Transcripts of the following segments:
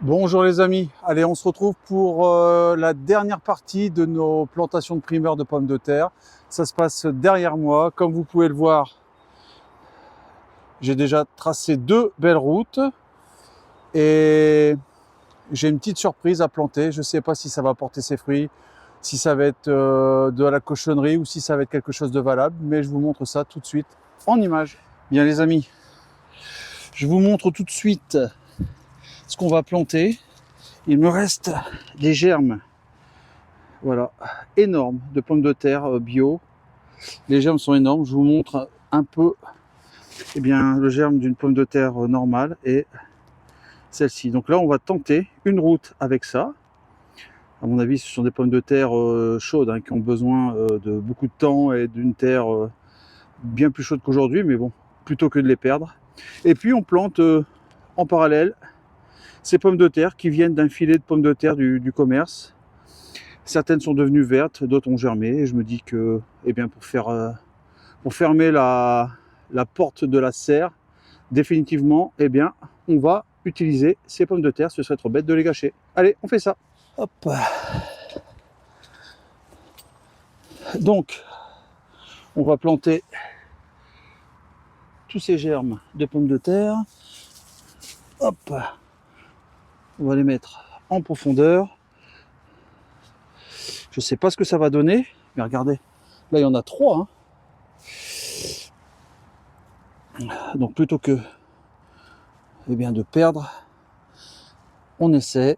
Bonjour les amis, allez on se retrouve pour la dernière partie de nos plantations de primeurs de pommes de terre. Ça se passe derrière moi, comme vous pouvez le voir, j'ai déjà tracé deux belles routes et j'ai une petite surprise à planter. Je ne sais pas si ça va porter ses fruits, si ça va être de la cochonnerie ou si ça va être quelque chose de valable, mais je vous montre ça tout de suite en image. Bien les amis, je vous montre tout de suite ce qu'on va planter. Il me reste des germes. Voilà, énorme de pommes de terre bio. Les germes sont énormes. Je vous montre un peu le germe d'une pomme de terre normale et celle-ci. Donc là, on va tenter une route avec ça. À mon avis, ce sont des pommes de terre chaudes qui ont besoin de beaucoup de temps et d'une terre bien plus chaude qu'aujourd'hui. Mais bon, plutôt que de les perdre. Et puis, on plante en parallèle ces pommes de terre qui viennent d'un filet de pommes de terre du commerce. Certaines sont devenues vertes, d'autres ont germé. Et je me dis que, pour fermer la porte de la serre, définitivement, on va utiliser ces pommes de terre. Ce serait trop bête de les gâcher. Allez, on fait ça. Hop. Donc, on va planter tous ces germes de pommes de terre. Hop. On va les mettre en profondeur. Je ne sais pas ce que ça va donner, mais regardez, là il y en a trois. Donc plutôt que de perdre, on essaie.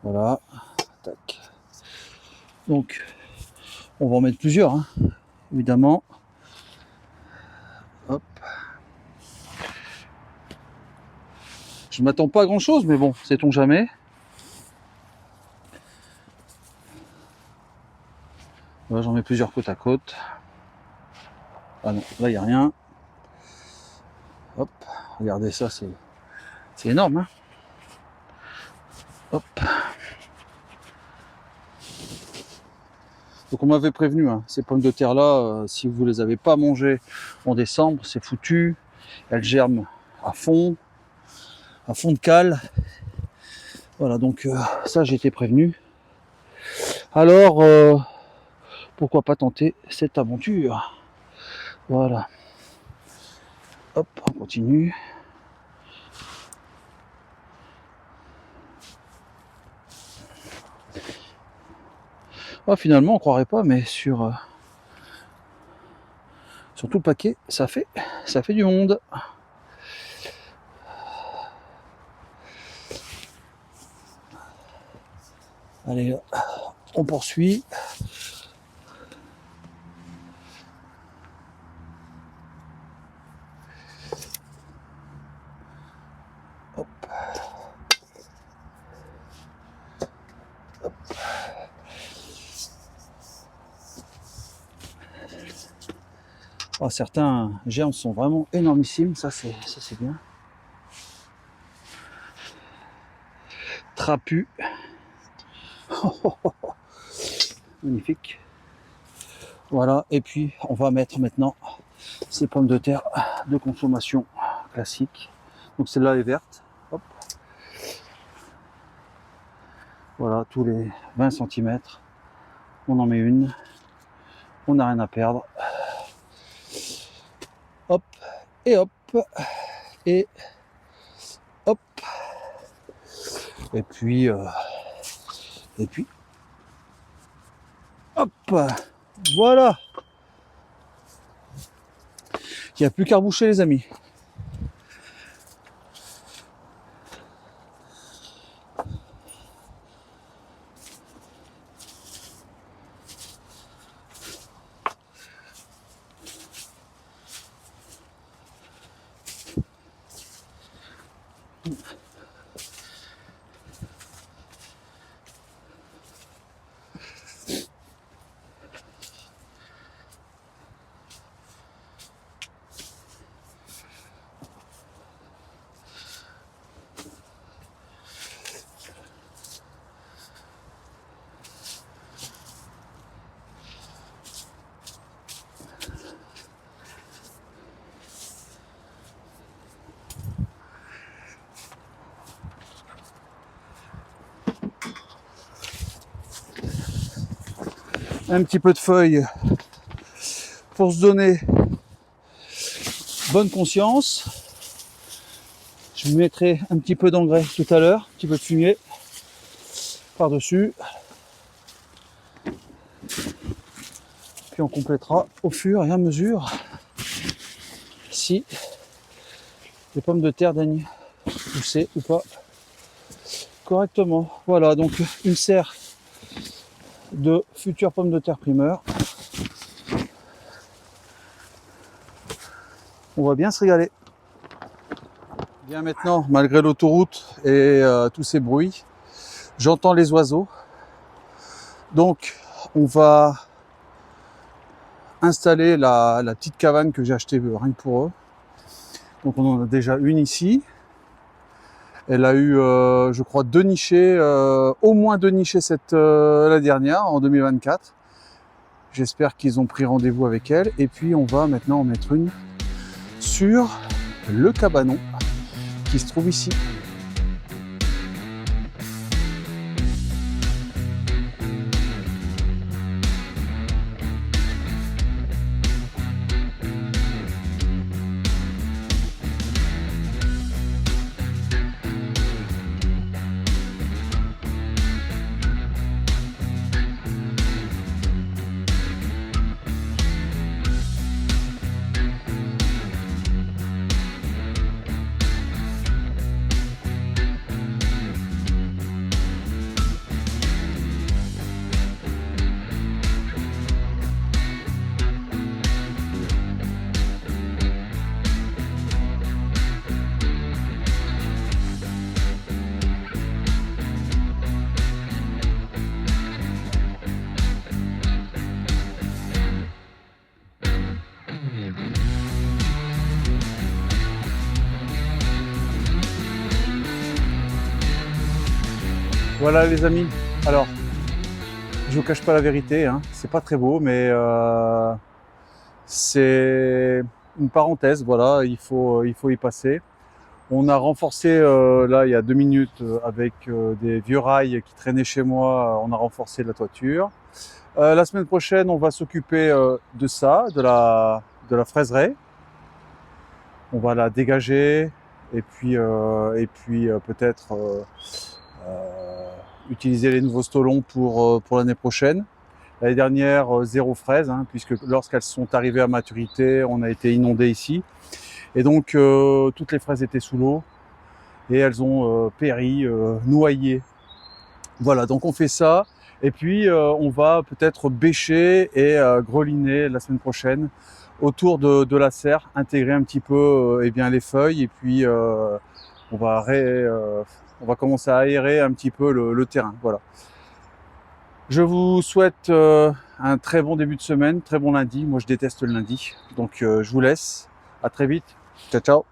Voilà. Tac. Donc, on va en mettre plusieurs, évidemment. Hop. Je ne m'attends pas à grand chose, mais bon, sait-on jamais. Voilà, j'en mets plusieurs côte à côte. Ah non, là il n'y a rien. Hop, regardez ça, c'est énorme. Hop. Donc on m'avait prévenu, ces pommes de terre là, si vous les avez pas mangées en décembre, c'est foutu. Elles germent à fond de cale. Voilà, donc ça j'ai été prévenu. Alors pourquoi pas tenter cette aventure. Voilà. Hop, on continue. Oh, finalement, on croirait pas, mais sur tout le paquet, ça fait du monde. Allez, on poursuit. Hop. Hop. Oh, certains germes sont vraiment énormissimes, ça c'est bien. Trapu. Magnifique. Voilà, et puis on va mettre maintenant ces pommes de terre de consommation classique. Donc celle-là est verte. Hop. Voilà, tous les 20 cm, on en met une. On n'a rien à perdre. Hop, et hop, et hop. Et puis, hop, voilà. Il n'y a plus qu'à reboucher les amis. un petit peu de feuilles pour se donner bonne conscience. Je vous mettrai un petit peu d'engrais tout à l'heure, un petit peu de fumier par-dessus. Puis on complétera au fur et à mesure si les pommes de terre daignent pousser ou pas correctement. Voilà, donc une serre de futures pommes de terre primeur. On va bien se régaler. Bien maintenant, malgré l'autoroute et tous ces bruits, j'entends les oiseaux. Donc on va installer la petite cabane que j'ai achetée rien que pour eux. Donc on en a déjà une ici. Elle a eu, je crois, deux nichés, au moins deux nichés la dernière, en 2024. J'espère qu'ils ont pris rendez-vous avec elle. Et puis on va maintenant en mettre une sur le cabanon qui se trouve ici. Voilà les amis, alors je vous cache pas la vérité, hein. C'est pas très beau, mais c'est une parenthèse, voilà, il faut y passer. On a renforcé là il y a 2 minutes avec des vieux rails qui traînaient chez moi, on a renforcé la toiture. La semaine prochaine on va s'occuper de ça, de la fraiseraie. On va la dégager et puis peut-être utiliser les nouveaux stolons pour l'année prochaine. L'année dernière, zéro fraise, hein, puisque lorsqu'elles sont arrivées à maturité, on a été inondé ici. Et donc, toutes les fraises étaient sous l'eau et elles ont péri, noyées. Voilà, donc on fait ça. Et puis, on va peut-être bêcher et greliner la semaine prochaine autour de la serre, intégrer un petit peu eh bien, les feuilles et puis on va commencer à aérer un petit peu le terrain. Voilà. Je vous souhaite un très bon début de semaine, très bon lundi. Moi, je déteste le lundi. Donc, je vous laisse. À très vite. Ciao, ciao.